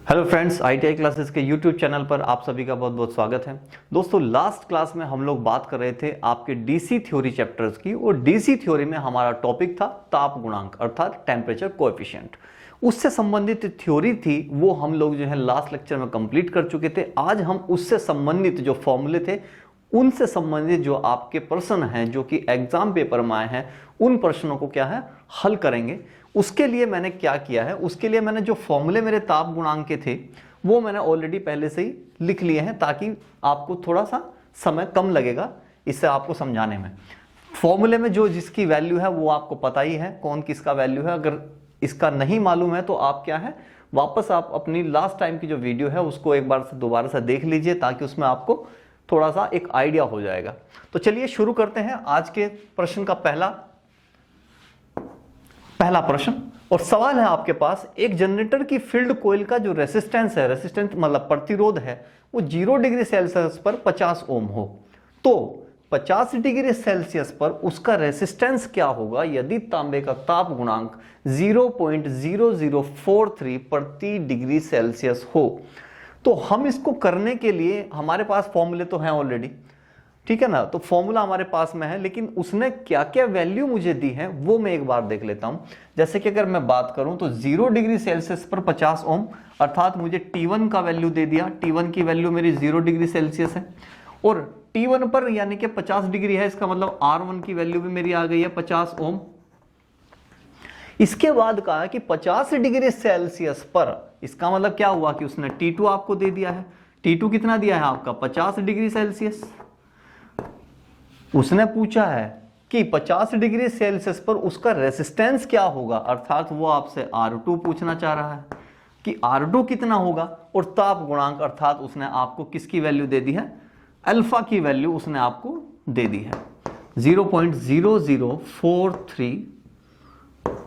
Hello friends, ITI classes के YouTube channel पर आप सभी का बहुत बहुत स्वागत है। दोस्तों, लास्ट क्लास में हम लोग बात कर रहे थे आपके डीसी थ्योरी चैप्टर्स की, और डीसी थ्योरी में हमारा टॉपिक था ताप गुणांक अर्थात टेम्परेचर कोएफिशिएंट। उससे संबंधित थ्योरी थी वो हम लोग जो है लास्ट लेक्चर में कंप्लीट कर चुके थे। आज हम उससे संबंधित जो फॉर्मूले थे उनसे संबंधित जो आपके प्रश्न हैं जो कि एग्जाम पेपर में आए हैं उन प्रश्नों को क्या है हल करेंगे। उसके लिए मैंने क्या किया है, उसके लिए मैंने जो फॉर्मूले मेरे ताप गुणांक के थे वो मैंने ऑलरेडी पहले से ही लिख लिए हैं, ताकि आपको थोड़ा सा समय कम लगेगा इससे आपको समझाने में। फॉर्मूले में जो जिसकी वैल्यू है वो आपको पता ही है कौन किसका वैल्यू है। अगर इसका नहीं मालूम है तो आप क्या है वापस आप अपनी लास्ट टाइम की जो वीडियो है उसको एक बार से दोबारा से देख लीजिए, ताकि उसमें आपको थोड़ा सा एक आइडिया हो जाएगा। तो चलिए शुरू करते हैं आज के प्रश्न का पहला प्रश्न। और सवाल है आपके पास, एक जनरेटर की फील्ड कोइल का जो रेसिस्टेंस है, रेसिस्टेंस मतलब प्रतिरोध है, वो 0 डिग्री सेल्सियस पर 50 ओम हो, तो 50 डिग्री सेल्सियस पर उसका रेसिस्टेंस क्या होगा यदि तांबे का ताप गुणांक 0.0043 प्रति डिग्री सेल्सियस हो। तो हम इसको करने के लिए हमारे पास फॉर्मूले तो हैं ऑलरेडी, ठीक है ना, तो फॉर्मूला हमारे पास में है, लेकिन उसने क्या क्या वैल्यू मुझे दी है वो मैं एक बार देख लेता हूं। जैसे कि अगर मैं बात करूं तो 0 डिग्री सेल्सियस पर 50 ओम अर्थात मुझे T1 का वैल्यू दे दिया। T1 की वैल्यू मेरी 0 डिग्री सेल्सियस है, और T1 पर यानी कि 50 डिग्री है, इसका मतलब R1 की वैल्यू भी मेरी आ गई है 50 ओम। इसके बाद कहा कि 50 डिग्री सेल्सियस पर, इसका मतलब क्या हुआ कि उसने T2 आपको दे दिया है। T2 कितना दिया है आपका 50 डिग्री सेल्सियस। उसने पूछा है कि 50 डिग्री सेल्सियस पर उसका रेसिस्टेंस क्या होगा, अर्थात वो आपसे R2 पूछना चाह रहा है कि R2 कितना होगा, और ताप गुणांक अर्थात उसने आपको किसकी वैल्यू दे दी है, अल्फा की वैल्यू उसने आपको दे दी है 0.0043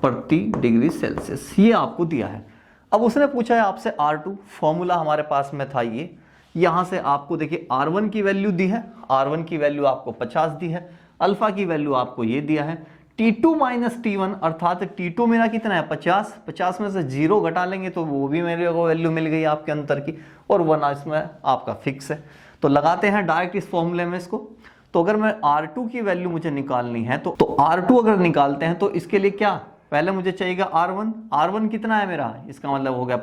प्रति डिग्री सेल्सियस, ये आपको दिया है। अब उसने पूछा है आपसे R2, फॉर्मूला हमारे पास में था ये, यहां से आपको देखिए R1 की वैल्यू दी है, R1 की वैल्यू आपको 50 दी है, अल्फा की वैल्यू आपको ये दिया है। T2 माइनस T1 अर्थात T2 मेरा कितना है 50, 50 में से 0 घटा लेंगे तो वो भी मेरे को वैल्यू मिल गई आपके अंतर की, और 1 इसमें आपका फिक्स है। तो लगाते हैं डायरेक्ट इस फॉर्मूले में इसको। तो अगर मैं R2 की वैल्यू मुझे निकालनी है तो R2 अगर निकालते हैं तो इसके लिए क्या पहले मुझे चाहिएगा R1 कितना है मेरा, इसका मतलब हो गया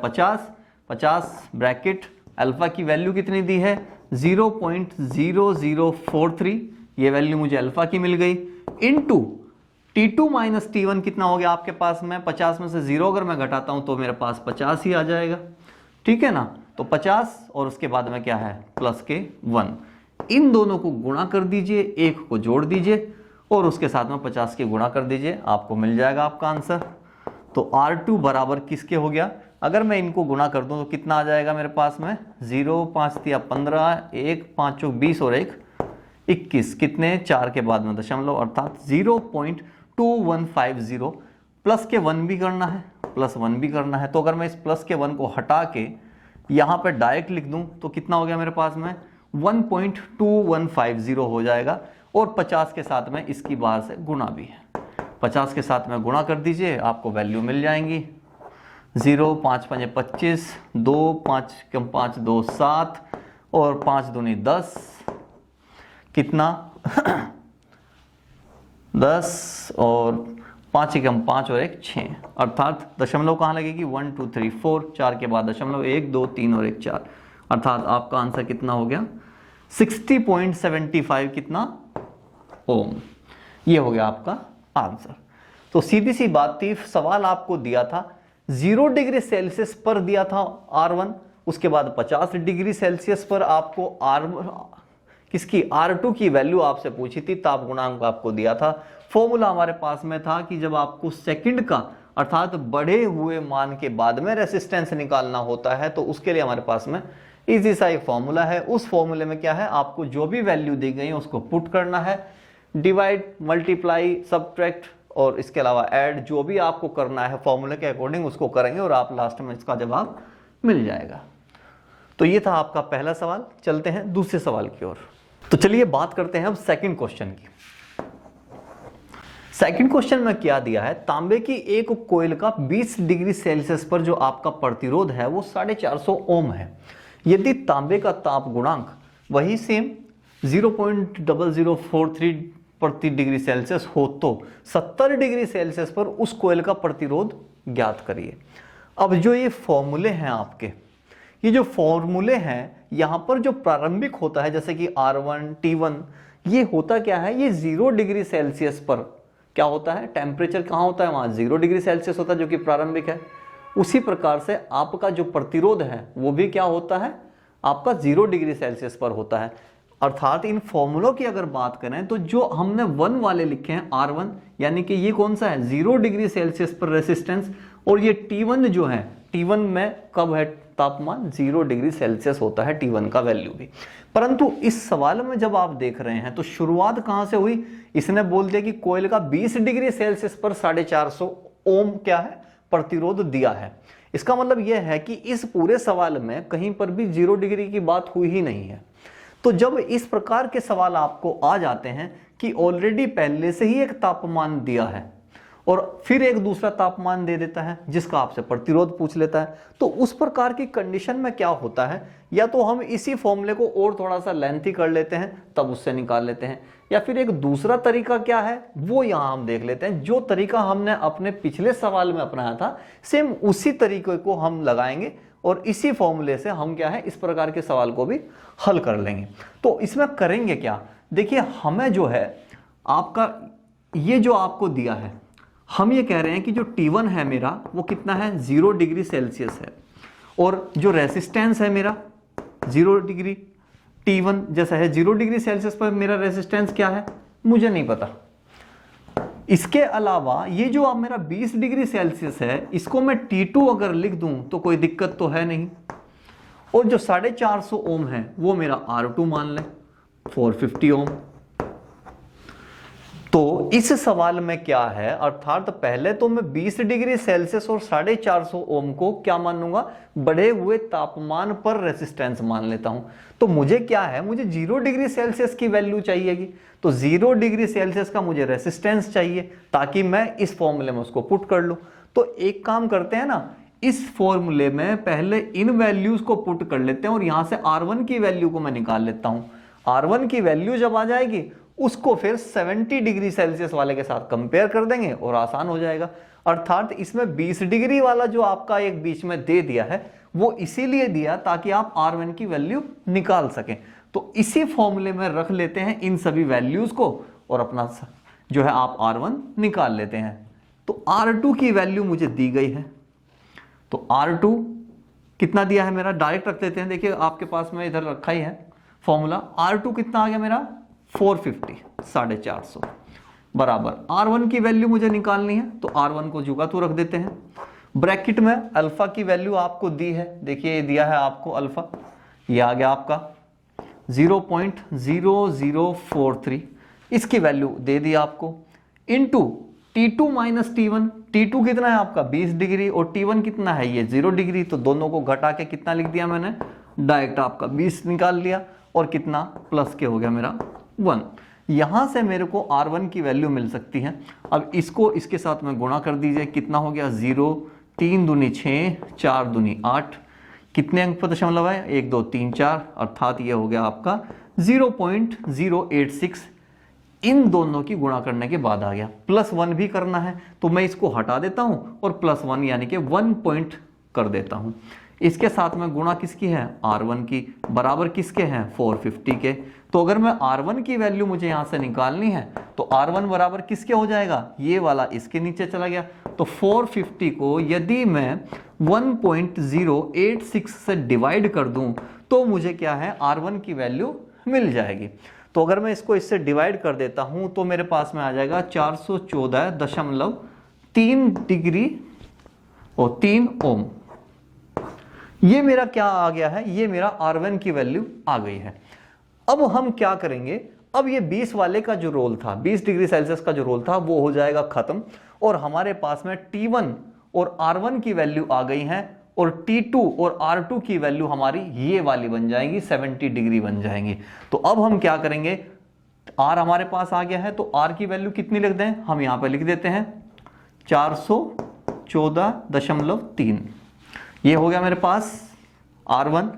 50 ब्रैकेट, अल्फा की वैल्यू कितनी दी है 0.0043, ये वैल्यू मुझे अल्फा की मिल गई, इनटू T2 माइनस T1 कितना हो गया आपके पास में, 50 में से 0 अगर मैं घटाता हूं तो मेरे पास 50 ही आ जाएगा, ठीक है ना। तो 50 और उसके बाद में क्या है प्लस के 1, इन दोनों को गुणा कर दीजिए, एक को जोड़ दीजिए और उसके साथ में 50 के गुणा कर दीजिए, आपको मिल जाएगा आपका आंसर। तो R2 बराबर किसके हो गया, अगर मैं इनको गुणा कर दूं तो कितना आ जाएगा मेरे पास में 0 5 3 15, 1 5 20 और 1 21, कितने 4 के बाद में दशमलव अर्थात 0.2150, प्लस के 1 भी करना है, प्लस 1 भी करना है। तो अगर मैं इस प्लस के 1 को हटा के यहाँ पे डायरेक्ट लिख दूं तो कितना हो गया मेरे पास में 1.2150 हो जाएगा, और 50 के साथ में इसकी बाहर से गुणा भी है, 50 के साथ में गुणा कर दीजिए, आपको वैल्यू मिल जाएंगी 0 5 5 25, 2 5 कम 5 2 7 और 5 दूनी 10, कितना 10 और 5 कम 5 और 1 6, अर्थात दशमलव कहाँ लगेगी 1 2 3 4, 4 के बाद दशमलव 1 2 3 और 1 4, अर्थात आपका आंसर कितना हो गया 60.75 कितना ओम, ये हो गया आपका आंसर। तो सीधी सी बात थी, सवाल आपको दिया था 0 डिग्री सेल्सियस पर दिया था R1, उसके बाद 50 डिग्री सेल्सियस पर आपको किसकी R2 की वैल्यू आपसे पूछी थी, ताप गुणांक आपको दिया था। फॉर्मूला हमारे पास में था कि जब आपको सेकंड का अर्थात बढ़े हुए मान के बाद में रेसिस्टेंस निकालना होता है तो उसके लिए हमारे पास में इजी सा एक फॉर्मूला है। उस फॉर्मूले में क्या है, आपको जो भी वैल्यू दी गई है उसको पुट करना है, डिवाइड मल्टीप्लाई सब्ट्रैक्ट और इसके अलावा ऐड, जो भी आपको करना है फॉर्मूले के अकॉर्डिंग उसको करेंगे और आप लास्ट में इसका जवाब मिल जाएगा। तो ये था आपका पहला सवाल। चलते हैं दूसरे सवाल की ओर। तो चलिए बात करते हैं अब सेकंड क्वेश्चन की। सेकंड क्वेश्चन में क्या दिया है, तांबे की एक कोयल का 20 डिग्री सेल्सियस पर जो आपका प्रतिरोध है वो 450 ओम है। यदि तांबे का ताप गुणांक वही सेम 0.0043 प्रति डिग्री सेल्सियस हो तो 70 डिग्री सेल्सियस पर उस कोयल का प्रतिरोध ज्ञात करिए। अब जो ये फॉर्मूले हैं आपके, ये जो फॉर्मूले हैं यहां पर जो प्रारंभिक होता है जैसे कि R1 T1, ये होता क्या है, ये 0 डिग्री सेल्सियस पर क्या होता है, टेम्परेचर कहां होता है, वहां 0 डिग्री सेल्सियस होता है जो कि प्रारंभिक है। उसी प्रकार से आपका जो प्रतिरोध है वो भी क्या होता है, आपका 0 डिग्री सेल्सियस पर होता है। अर्थात इन फॉर्मूलों की अगर बात करें तो जो हमने 1 वाले लिखे हैं R1, यानी कि ये कौन सा है, 0 डिग्री सेल्सियस पर रेसिस्टेंस, और ये T1 जो है, T1 में कब है तापमान, 0 डिग्री सेल्सियस होता है T1 का वैल्यू भी। परंतु इस सवाल में जब आप देख रहे हैं तो शुरुआत कहां से हुई, इसने बोल दिया कि कोयल का 20 डिग्री सेल्सियस पर 450 ओम क्या है, प्रतिरोध दिया है। इसका मतलब यह है कि इस पूरे सवाल में कहीं पर भी 0 डिग्री की बात हुई ही नहीं है। तो जब इस प्रकार के सवाल आपको आ जाते हैं कि ऑलरेडी पहले से ही एक तापमान दिया है और फिर एक दूसरा तापमान दे देता है जिसका आपसे प्रतिरोध पूछ लेता है, तो उस प्रकार की कंडीशन में क्या होता है, या तो हम इसी फॉर्मूले को और थोड़ा सा लेंथी कर लेते हैं तब उससे निकाल लेते हैं, या फिर एक दूसरा तरीका क्या है वो यहां हम देख लेते हैं। जो तरीका हमने अपने पिछले सवाल में अपनाया था सेम उसी तरीके को हम लगाएंगे और इसी फॉर्मूले से हम क्या है, इस प्रकार के सवाल को भी हल कर लेंगे। तो इसमें करेंगे क्या, देखिए हमें जो है आपका ये जो आपको दिया है, हम ये कह रहे हैं कि जो T1 है मेरा वो कितना है, 0 डिग्री सेल्सियस है, और जो रेसिस्टेंस है मेरा 0 डिग्री, T1 जैसा है 0 डिग्री सेल्सियस पर मेरा रेसिस्टेंस क्या है मुझे नहीं पता। इसके अलावा ये जो अब मेरा 20 डिग्री सेल्सियस है इसको मैं T2 अगर लिख दूं तो कोई दिक्कत तो है नहीं, और जो 450 ओम है वो मेरा R2 मान लें 450 ओम। तो इस सवाल में क्या है, अर्थात पहले तो मैं 20 डिग्री सेल्सियस और 450 ओम को क्या मान लूंगा, बढ़े हुए तापमान पर रेसिस्टेंस मान लेता हूं। तो मुझे क्या है, मुझे 0 डिग्री सेल्सियस की वैल्यू चाहिएगी, तो 0 डिग्री सेल्सियस का मुझे रेसिस्टेंस चाहिए ताकि मैं इस फॉर्मूले में उसको पुट कर लूं। तो एक काम करते हैं ना, इस फॉर्मूले में पहले इन वैल्यूज को पुट कर लेते हैं और यहां से R1 की वैल्यू को मैं निकाल लेता हूं। R1 की वैल्यू जब आ जाएगी उसको फिर 70 डिग्री सेल्सियस वाले के साथ कंपेयर कर देंगे और आसान हो जाएगा। अर्थात इसमें 20 डिग्री वाला जो आपका एक बीच में दे दिया है वो इसीलिए दिया ताकि आप R1 की वैल्यू निकाल सकें। तो इसी फॉर्मूले में रख लेते हैं इन सभी वैल्यूज को और अपना जो है आप R1 निकाल लेते हैं। तो R2 की वैल्यू मुझे दी गई है, तो R2 कितना दिया है मेरा, डायरेक्ट रख लेते हैं। देखिए आपके पास में इधर रखा ही है फॉर्मूला, R2 कितना आ गया मेरा 450 450 बराबर R1 की वैल्यू मुझे निकालनी है, तो R1 को जुगा तो रख देते हैं। ब्रैकेट में अल्फा की वैल्यू आपको दी है, देखिए ये दिया है आपको अल्फा, ये आ गया आपका 0.0043, इसकी वैल्यू दे दी आपको, into T2 minus T1। T2 कितना है आपका 20 डिग्री और T1 कितना है ये 0 डिग्री, तो दोनों को घटा के कितना लिख दिया मैंने, डायरेक्ट आपका 20 निकाल लिया और कितना प्लस के हो गया मेरा 1। यहां से मेरे को R1 की वैल्यू मिल सकती है। अब इसको इसके साथ में गुणा कर दीजिए, कितना हो गया 0, 3 दूनी 6, 4 दूनी 8, कितने अंक पर दशमलव है 1 2 3 4, अर्थात ये हो गया आपका 0.086। इन दोनों की गुणा करने के बाद आ गया, +1 भी करना है तो मैं इसको हटा देता हूं और +1 यानी कि 1 पॉइंट कर देता हूं। इसके साथ में गुणा किसकी है, R1 की, बराबर किसके हैं 450 के। तो अगर मैं R1 की वैल्यू मुझे यहां से निकालनी है तो R1 बराबर किसके हो जाएगा, ये वाला इसके नीचे चला गया। तो 450 को यदि मैं 1.086 से डिवाइड कर दूं तो मुझे क्या है R1 की वैल्यू मिल जाएगी। तो अगर मैं इसको इससे डिवाइड कर देता हूं तो मेरे पास में आ जाएगा 414.3 डिग्री और 3 ओम। ये मेरा क्या आ गया है, ये मेरा R1 की वैल्यू आ गई है। अब हम क्या करेंगे, अब ये 20 वाले का जो रोल था, 20 डिग्री सेल्सियस का जो रोल था वो हो जाएगा खत्म, और हमारे पास में T1 और R1 की वैल्यू आ गई है और T2 और R2 की वैल्यू हमारी ये वाली बन जाएगी, 70 डिग्री बन जाएंगी। तो अब हम क्या करेंगे, आर हमारे पास आ गया है, तो आर की वैल्यू कितनी लिख दें, हम यहां पर लिख देते हैं 414.3। ये हो गया मेरे पास R1।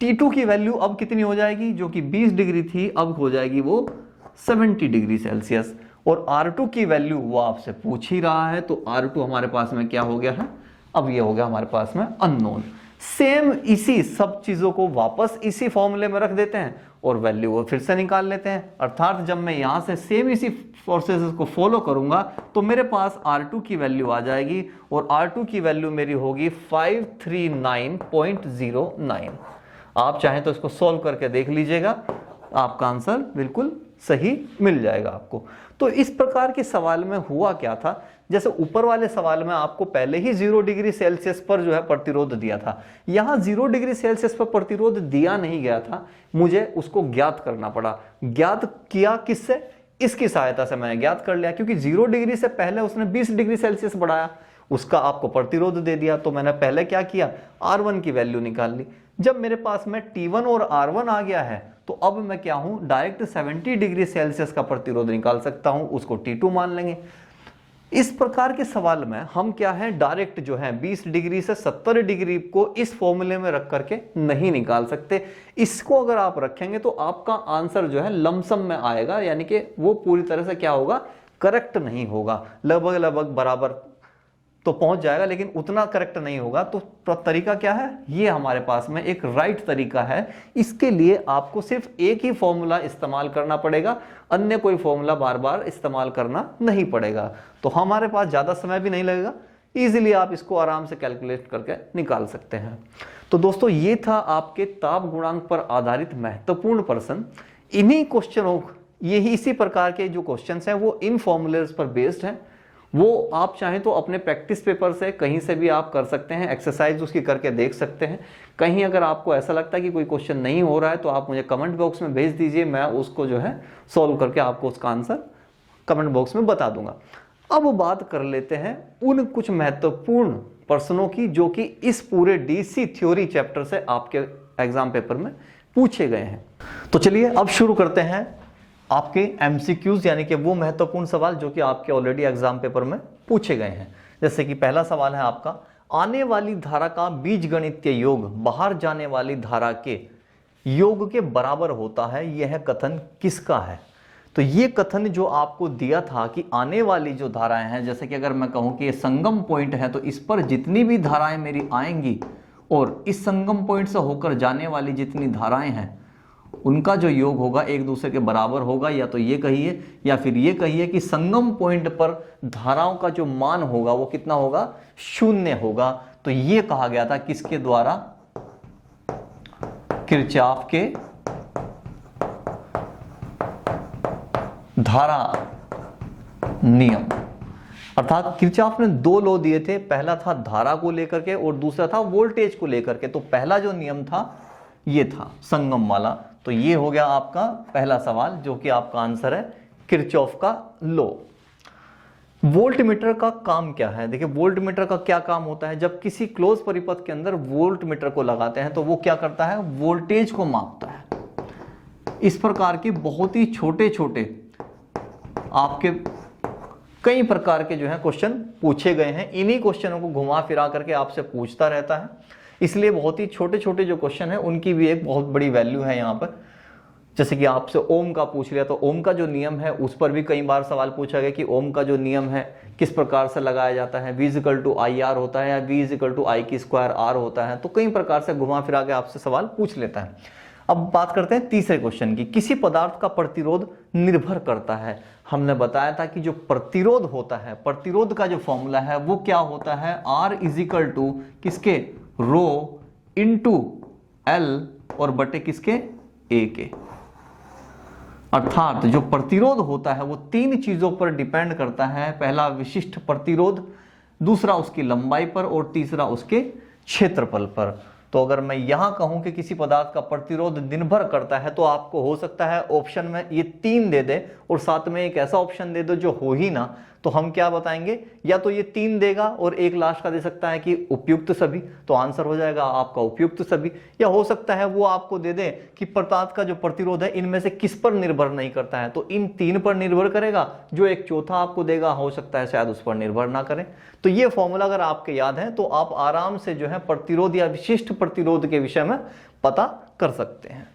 T2 की वैल्यू अब कितनी हो जाएगी, जो कि 20 डिग्री थी अब हो जाएगी वो 70 डिग्री सेल्सियस। और R2 की वैल्यू वो आपसे पूछ ही रहा है, तो R2 हमारे पास में क्या हो गया है, अब ये हो गया हमारे पास में अननोन। सेम इसी सब चीजों को वापस इसी फॉर्मूले में रख देते हैं और वैल्यू वो फिर से निकाल लेते हैं। अर्थात जब मैं यहां से सेम इसी प्रोसेस को फॉलो करूंगा तो मेरे पास R2 की वैल्यू आ जाएगी और R2 की वैल्यू मेरी होगी 539.09। आप चाहें तो इसको सॉल्व करके देख लीजिएगा, आपका आंसर बिल्कुल सही मिल जाएगा आपको। तो इस प्रकार के सवाल में हुआ क्या था, जैसे ऊपर वाले सवाल में आपको पहले ही 0 डिग्री सेल्सियस पर जो है प्रतिरोध दिया था, यहां 0 डिग्री सेल्सियस पर प्रतिरोध दिया नहीं गया था, मुझे उसको ज्ञात करना पड़ा। ज्ञात किया किससे, इसकी सहायता से मैंने ज्ञात कर लिया, क्योंकि 0 डिग्री से पहले उसने 20 डिग्री सेल्सियस बढ़ाया, उसका आपको प्रतिरोध दे दिया। तो मैंने पहले क्या किया, R1 की वैल्यू निकाल ली। जब मेरे पास में T1 और R1 आ गया है तो अब मैं क्या हूं, डायरेक्ट 70 डिग्री सेल्सियस का प्रतिरोध निकाल सकता हूं, उसको T2 मान लेंगे। इस प्रकार के सवाल में हम क्या है, डायरेक्ट जो है 20 डिग्री से 70 डिग्री को इस फॉर्मूले में रख करके नहीं निकाल सकते। इसको अगर आप रखेंगे तो आपका आंसर जो है लमसम में आएगा, यानी कि वो पूरी तरह से क्या होगा, करेक्ट नहीं होगा। लगभग लगभग बराबर तो पहुंच जाएगा लेकिन उतना करेक्ट नहीं होगा। तो तरीका क्या है, ये हमारे पास में एक राइट तरीका है। इसके लिए आपको सिर्फ एक ही फॉर्मूला इस्तेमाल करना पड़ेगा, अन्य कोई फॉर्मूला बार बार इस्तेमाल करना नहीं पड़ेगा। तो हमारे पास ज्यादा समय भी नहीं लगेगा, इजीली आप इसको आराम से कैलकुलेट करके निकाल सकते हैं। तो दोस्तों ये था आपके ताप गुणांक पर आधारित महत्वपूर्ण प्रश्न। इन्हीं क्वेश्चनों, यही इसी प्रकार के जो क्वेश्चन हैं वो इन फॉर्मूलेस पर बेस्ड हैं। वो आप चाहें तो अपने प्रैक्टिस पेपर से कहीं से भी आप कर सकते हैं, एक्सरसाइज उसकी करके देख सकते हैं। कहीं अगर आपको ऐसा लगता है कि कोई क्वेश्चन नहीं हो रहा है तो आप मुझे कमेंट बॉक्स में भेज दीजिए, मैं उसको जो है सॉल्व करके आपको उसका आंसर कमेंट बॉक्स में बता दूंगा। अब बात कर लेते हैं उन कुछ महत्वपूर्ण प्रश्नों की जो कि इस पूरे डीसी थ्योरी चैप्टर से आपके एग्जाम पेपर में पूछे गए हैं। तो चलिए अब शुरू करते हैं आपके एमसीक्यूज, यानी कि वो महत्वपूर्ण सवाल जो कि आपके ऑलरेडी एग्जाम पेपर में पूछे गए हैं। जैसे कि पहला सवाल है आपका, आने वाली धारा का बीजगणितीय योग बाहर जाने वाली धारा के योग के बराबर होता है, यह कथन किसका है। तो ये कथन जो आपको दिया था कि आने वाली जो धाराएं हैं, जैसे कि अगर मैं कहूं कि ये संगम पॉइंट है तो इस पर जितनी भी धाराएं मेरी आएंगी और इस संगम पॉइंट से होकर जाने वाली जितनी धाराएं हैं उनका जो योग होगा एक दूसरे के बराबर होगा। या तो ये कहिए या फिर ये कहिए कि संगम पॉइंट पर धाराओं का जो मान होगा वो कितना होगा, 0 होगा। तो ये कहा गया था किसके द्वारा, किरचॉफ के धारा नियम। अर्थात किरचॉफ ने 2 लॉ दिए थे, पहला था धारा को लेकर के और दूसरा था वोल्टेज को लेकर के। तो पहला जो नियम था ये था संगम वाला। तो ये हो गया आपका पहला सवाल जो कि आपका आंसर है किरचॉफ का लॉ। वोल्टमीटर का काम क्या है, देखिए वोल्टमीटर का क्या काम होता है, जब किसी क्लोज परिपथ के अंदर वोल्टमीटर को लगाते हैं तो वो क्या करता है, वोल्टेज को मापता है। इस प्रकार के बहुत ही छोटे छोटे आपके कई प्रकार के जो है क्वेश्चन पूछे गए हैं। इन्हीं क्वेश्चनों को घुमा फिरा करके आपसे पूछता रहता है, इसलिए बहुत ही छोटे छोटे जो क्वेश्चन है उनकी भी एक बहुत बड़ी वैल्यू है यहाँ पर। जैसे कि आपसे ओम का पूछ लिया तो ओम का जो नियम है उस पर भी कई बार सवाल पूछा गया कि ओम का जो नियम है किस प्रकार से लगाया जाता है, V = IR होता है या V = I² होता है। तो कई प्रकार से घुमा फिरा के आपसे सवाल पूछ लेता है। अब बात करते हैं तीसरे क्वेश्चन की, किसी पदार्थ का प्रतिरोध निर्भर करता है। हमने बताया था कि जो प्रतिरोध होता है, प्रतिरोध का जो फॉर्मूला है वो क्या होता है, R = किसके, रो इंटू L और बटे किसके, A के। अर्थात जो प्रतिरोध होता है वो 3 चीजों पर डिपेंड करता है। पहला विशिष्ट प्रतिरोध, दूसरा उसकी लंबाई पर और तीसरा उसके क्षेत्रफल पर। तो अगर मैं यहां कहूं कि किसी पदार्थ का प्रतिरोध निर्भर करता है तो आपको हो सकता है ऑप्शन में ये 3 दे दे और साथ में एक ऐसा ऑप्शन दे दो जो हो ही ना, तो हम क्या बताएंगे, या तो ये 3 देगा और एक लास्ट का दे सकता है कि उपयुक्त सभी, तो आंसर हो जाएगा आपका उपयुक्त सभी। या हो सकता है वो आपको दे दे कि पदार्थ का जो प्रतिरोध है इनमें से किस पर निर्भर नहीं करता है, तो इन 3 पर निर्भर करेगा। जो एक चौथा आपको देगा हो सकता है शायद उस पर निर्भर ना करें। तो ये फॉर्मूला अगर आपके याद है तो आप आराम से जो है प्रतिरोध या विशिष्ट प्रतिरोध के विषय में पता कर सकते हैं।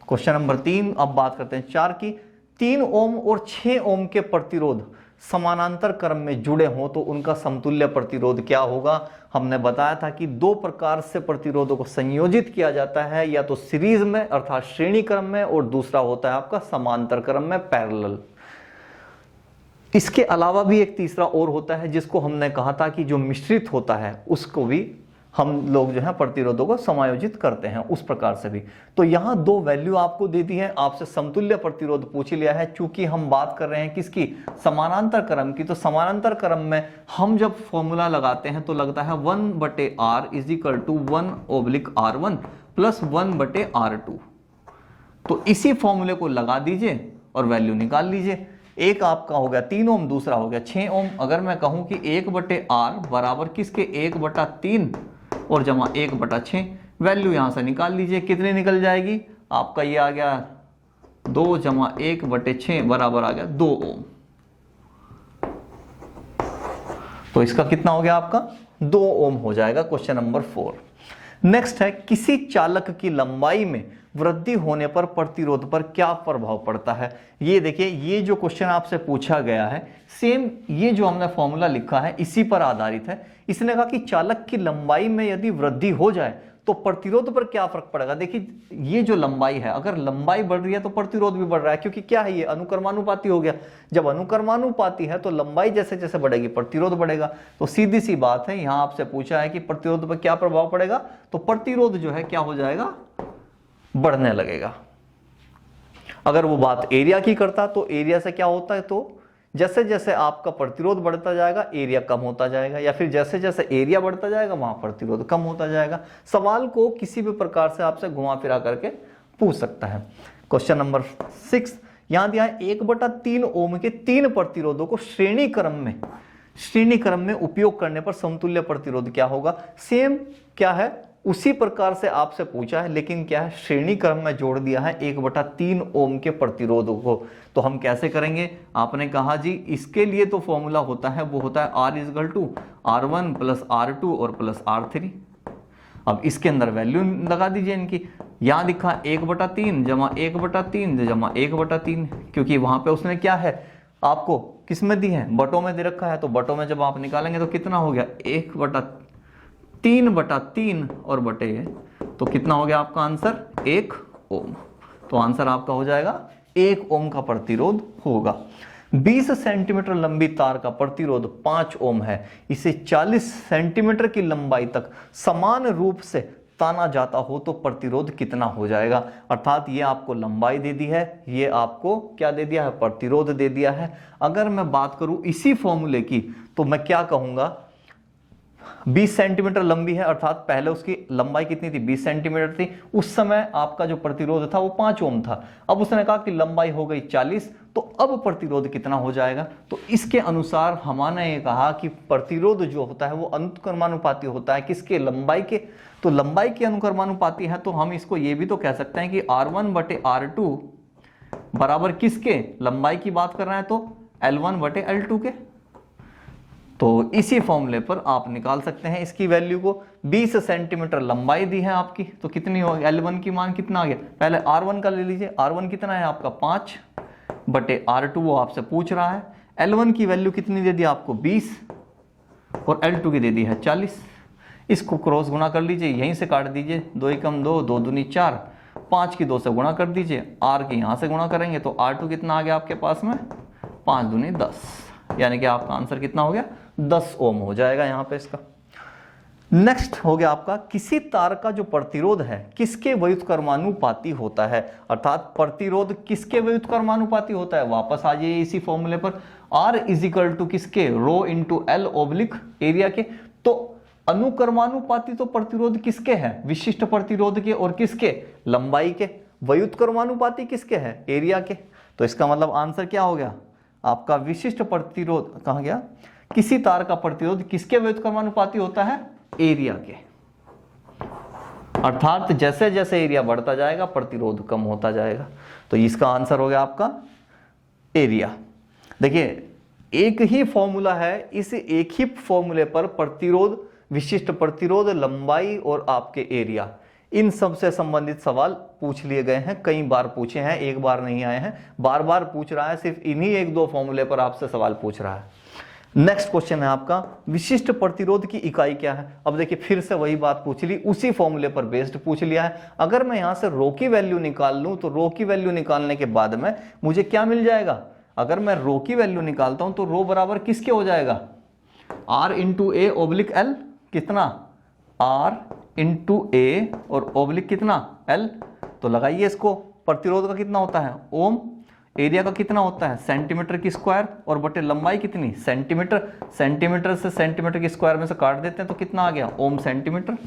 क्वेश्चन नंबर 3 अब बात करते हैं 4 की। 3 ओम और 6 ओम के प्रतिरोध समानांतर क्रम में जुड़े हों तो उनका समतुल्य प्रतिरोध क्या होगा। हमने बताया था कि 2 प्रकार से प्रतिरोधों को संयोजित किया जाता है, या तो सीरीज में अर्थात श्रेणी क्रम में, और दूसरा होता है आपका समांतर क्रम में पैरेलल। इसके अलावा भी एक तीसरा और होता है जिसको हमने कहा था कि जो मिश्रित होता है उसको भी हम लोग जो है प्रतिरोधों को समायोजित करते हैं, उस प्रकार से भी। तो यहां 2 वैल्यू आपको दे दी है, आपसे समतुल्य प्रतिरोध पूछ लिया है। चूंकि हम बात कर रहे हैं किसकी, समानांतर क्रम की, तो समानांतर क्रम में हम जब फॉर्मूला लगाते हैं तो लगता है 1/r is equal to 1/r1 plus 1/r2। तो इसी फॉर्मूले को लगा दीजिए और वैल्यू निकाल लीजिए। एक आपका हो गया 3 ओम, दूसरा हो गया 6 ओम। अगर मैं कहूं कि 1/r बराबर किसके, 1/3 और जमा 1/6, वैल्यू यहां से निकाल लीजिए। कितनी निकल जाएगी आपका, ये आ गया 2 जमा 1/6 बराबर आ गया 2 ओम। तो इसका कितना हो गया आपका, 2 ओम हो जाएगा। क्वेश्चन नंबर 4 नेक्स्ट है, किसी चालक की लंबाई में वृद्धि होने पर प्रतिरोध पर क्या प्रभाव पड़ता है। ये देखिए, ये जो क्वेश्चन आपसे पूछा गया है सेम ये जो हमने फॉर्मूला लिखा है इसी पर आधारित है। इसने कहा कि चालक की लंबाई में यदि वृद्धि हो जाए तो प्रतिरोध पर क्या फर्क पड़ेगा। देखिए, ये जो लंबाई है, अगर लंबाई बढ़ रही है तो प्रतिरोध भी बढ़ रहा है, क्योंकि क्या है, ये अनुक्रमानुपाती हो गया। जब अनुक्रमानुपाती है तो लंबाई जैसे जैसे बढ़ेगी प्रतिरोध बढ़ेगा। तो सीधी सी बात है, यहां आपसे पूछा है कि प्रतिरोध पर क्या प्रभाव पड़ेगा, तो प्रतिरोध जो है क्या हो जाएगा, बढ़ने लगेगा। अगर वो बात एरिया की करता तो एरिया से क्या होता है, तो जैसे जैसे आपका प्रतिरोध बढ़ता जाएगा एरिया कम होता जाएगा, या फिर जैसे जैसे एरिया बढ़ता जाएगा वहां प्रतिरोध कम होता जाएगा। सवाल को किसी भी प्रकार से आपसे घुमा फिरा करके पूछ सकता है। क्वेश्चन नंबर 6 यहां दिया है, 1/3 ओम के 3 प्रतिरोधों को श्रेणी क्रम में उपयोग करने पर समतुल्य प्रतिरोध क्या होगा। सेम क्या है, उसी प्रकार से आपसे पूछा है, लेकिन क्या है, श्रेणी क्रम में जोड़ दिया है 1/3 ओम के प्रतिरोधों को। तो हम कैसे करेंगे, आपने कहा जी इसके लिए तो फॉर्मूला होता है, वो होता है R equal to R1 plus R2 और प्लस R3। अब इसके अंदर वैल्यू लगा दीजिए इनकी। यहां लिखा 1/3 जमा 1/3 जमा 1/3, क्योंकि वहां पे उसने क्या है आपको किस में दी है, बटों में दे रखा है। तो बटों में जब आप निकालेंगे तो कितना हो गया, 1/3 और बटे, तो कितना हो गया आपका आंसर, 1 ओम। तो आंसर आपका हो जाएगा 1 ओम का प्रतिरोध होगा। 20 सेंटीमीटर लंबी तार का प्रतिरोध 5 ओम है। इसे 40 सेंटीमीटर की लंबाई तक समान रूप से ताना जाता हो तो प्रतिरोध कितना हो जाएगा। अर्थात ये आपको लंबाई दे दी है, ये आपको क्या दे दिया है, प्रतिरोध दे दिया है। अगर मैं बात करूं इसी फॉर्मूले की तो मैं क्या कहूंगा, 20 सेंटीमीटर लंबी है, अर्थात पहले उसकी लंबाई कितनी थी, 20 सेंटीमीटर थी। उस समय आपका जो प्रतिरोध था वो 5 ओम था। अब उसने कहा कि लंबाई हो गई 40, तो अब प्रतिरोध कितना हो जाएगा। तो इसके अनुसार हमने ये कहा कि प्रतिरोध जो होता है वो अनुक्रमानुपाती होता है किसके, लंबाई के। तो लंबाई के अनुक्रमानुपाती है, तो हम इसको ये भी तो कह सकते हैं कि R1/R2 बराबर किसके, लंबाई की बात कर रहे हैं तो L1/L2 के। तो इसी फॉर्मूले पर आप निकाल सकते हैं इसकी वैल्यू को। 20 सेंटीमीटर लंबाई दी है आपकी, तो कितनी होगी, L1 की मान कितना आ गया, पहले R1 का ले लीजिए। R1 कितना है आपका 5/R2, वो आपसे पूछ रहा है। L1 की वैल्यू कितनी दे दी आपको 20 और L2 की दे दी है 40। इसको क्रॉस गुणा कर लीजिए, यहीं से काट दीजिए, 2 एकम 2, 2 दूनी 4, 5 की 2 से गुणा कर दीजिए, R की यहां से गुणा करेंगे तो R2 कितना आ गया आपके पास में, 5 दूनी 10, यानी कि आपका आंसर कितना हो गया, 10 ओम हो जाएगा यहां पे इसका। नेक्स्ट हो गया आपका, किसी तार का जो प्रतिरोध है किसके व्युत्क्रमानुपाती होता है। अर्थात प्रतिरोध किसके व्युत्क्रमानुपाती होता है, वापस आ जाइए इसी फॉर्मूले पर। R इज इक्वल टू किसके, rho into L oblique area के। तो अनुक्रमानुपाती तो प्रतिरोध किसके हैं, विशिष्ट प्रतिरोध के, और किसके, लंबाई के। व्युत्क्रमानुपाती किसके हैं, एरिया के। तो इसका मतलब आंसर क्या हो गया, आपका विशिष्ट प्रतिरोध कहाँ गया, किसी तार का प्रतिरोध किसके व्युत्क्रमानुपाती होता है, एरिया के। अर्थात जैसे जैसे एरिया बढ़ता जाएगा प्रतिरोध कम होता जाएगा। तो इसका आंसर हो गया आपका एरिया। देखिए एक ही फॉर्मूला है, इस एक ही फॉर्मूले पर प्रतिरोध, विशिष्ट प्रतिरोध, लंबाई और आपके एरिया, इन सब से संबंधित सवाल पूछ लिए गए हैं, कई बार पूछे हैं, एक बार नहीं आए हैं, बार बार पूछ रहा है, सिर्फ इन्हीं एक दो फॉर्मूले पर आपसे सवाल पूछ रहा है। नेक्स्ट क्वेश्चन है आपका, विशिष्ट प्रतिरोध की इकाई क्या है। अब देखिए फिर से वही बात पूछ ली, उसी फॉर्मूले पर बेस्ड पूछ लिया है। अगर मैं यहां से रो की वैल्यू निकाल लूं तो रो की वैल्यू निकालने के बाद में मुझे क्या मिल जाएगा, अगर मैं रो की वैल्यू निकालता हूं तो रो बराबर किसके हो जाएगा, R इंटू ए ओब्लिक एल, कितना R इंटू ए और ओब्लिक कितना L। तो लगाइए इसको, प्रतिरोध का कितना होता है ओम, एरिया का कितना होता है सेंटीमीटर की स्क्वायर, और बटे लंबाई कितनी सेंटीमीटर, सेंटीमीटर से सेंटीमीटर की स्क्वायर में से काट देते हैं तो कितना आ गया ओम सेंटीमीटर।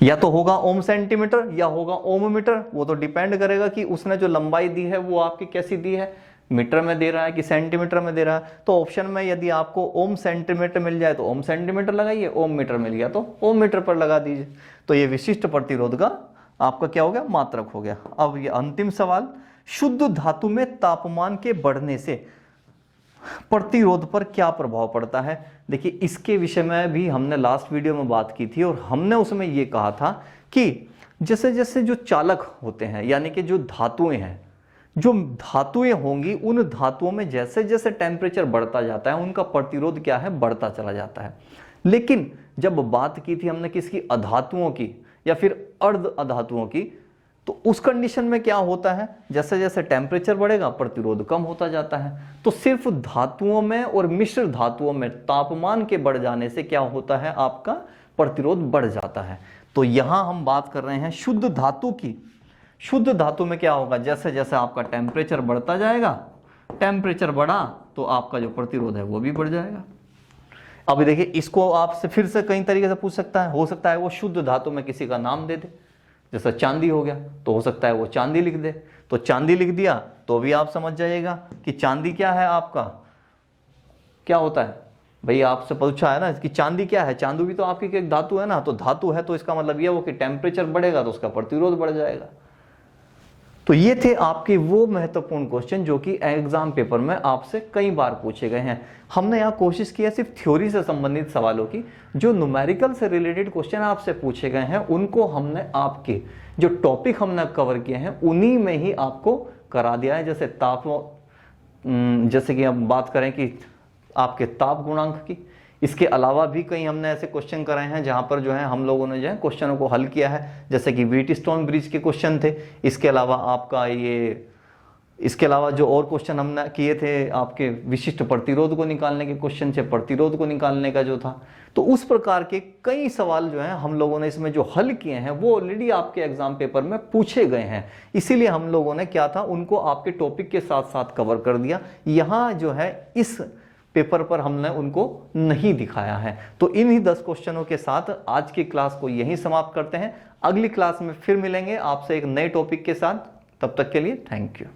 या तो होगा ओम सेंटीमीटर या होगा ओम मीटर, वो तो डिपेंड करेगा कि उसने जो लंबाई दी है वो आपकी कैसी दी है, मीटर में दे रहा है कि सेंटीमीटर में दे रहा है। तो ऑप्शन में यदि आपको ओम सेंटीमीटर मिल जाए तो ओम सेंटीमीटर लगाइए, ओम मीटर मिल गया तो ओम मीटर पर लगा दीजिए। तो ये विशिष्ट प्रतिरोध का आपका क्या हो गया, मात्रक हो गया। अब ये अंतिम सवाल, शुद्ध धातु में तापमान के बढ़ने से प्रतिरोध पर क्या प्रभाव पड़ता है। देखिए इसके विषय में भी हमने लास्ट वीडियो में बात की थी और हमने उसमें ये कहा था कि जैसे जैसे जो चालक होते हैं, यानी कि जो धातुएं हैं, जो धातुएं होंगी, उन धातुओं में जैसे जैसे टेम्परेचर बढ़ता जाता है उनका प्रतिरोध क्या है, बढ़ता चला जाता है। लेकिन जब बात की थी हमने किसकी, अधातुओं की या फिर अर्ध अधातुओं की, तो उस कंडीशन में क्या होता है, जैसे जैसे टेम्परेचर बढ़ेगा प्रतिरोध कम होता जाता है। तो सिर्फ धातुओं में और मिश्र धातुओं में तापमान के बढ़ जाने से क्या होता है, आपका प्रतिरोध बढ़ जाता है। तो यहां हम बात कर रहे हैं शुद्ध धातु की। शुद्ध धातु में क्या होगा, जैसे जैसे आपका टेम्परेचर बढ़ता जाएगा, टेम्परेचर बढ़ा तो आपका जो प्रतिरोध है वो भी बढ़ जाएगा। अभी देखिए इसको आपसे फिर से कई तरीके से पूछ सकता है, हो सकता है वो शुद्ध धातु में किसी का नाम दे दे, जैसे चांदी हो गया तो हो सकता है वो चांदी लिख दे, तो चांदी लिख दिया तो भी आप समझ जाइएगा कि चांदी क्या है, आपका क्या होता है। भाई आपसे पूछा है ना कि चांदी क्या है, चांदी भी तो आपकी एक धातु है ना, तो धातु है तो इसका मतलब ये हो कि टेम्परेचर बढ़ेगा तो उसका प्रतिरोध बढ़ जाएगा। तो ये थे आपके वो महत्वपूर्ण क्वेश्चन जो कि एग्जाम पेपर में आपसे कई बार पूछे गए हैं। हमने यहाँ कोशिश की है सिर्फ थ्योरी से संबंधित सवालों की, जो न्यूमेरिकल से रिलेटेड क्वेश्चन आपसे पूछे गए हैं उनको हमने आपके जो टॉपिक हमने कवर किए हैं उन्हीं में ही आपको करा दिया है। जैसे जैसे कि हम बात करें कि आपके ताप गुणांक की, इसके अलावा भी कई हमने ऐसे क्वेश्चन कराए हैं जहां पर जो है हम लोगों ने जो है क्वेश्चनों को हल किया है, जैसे कि व्हीटस्टोन ब्रिज के क्वेश्चन थे। इसके अलावा आपका इसके अलावा जो और क्वेश्चन हमने किए थे, आपके विशिष्ट प्रतिरोध को निकालने के क्वेश्चन थे, प्रतिरोध को निकालने का जो था, तो उस प्रकार के कई सवाल जो है हम लोगों ने इसमें जो हल किए हैं वो ऑलरेडी आपके एग्जाम पेपर में पूछे गए हैं। इसीलिए हम लोगों ने क्या था, उनको आपके टॉपिक के साथ साथ कवर कर दिया। यहाँ जो है इस पेपर पर हमने उनको नहीं दिखाया है। तो इन्हीं 10 क्वेश्चनों के साथ आज की क्लास को यहीं समाप्त करते हैं। अगली क्लास में फिर मिलेंगे आपसे एक नए टॉपिक के साथ। तब तक के लिए थैंक यू।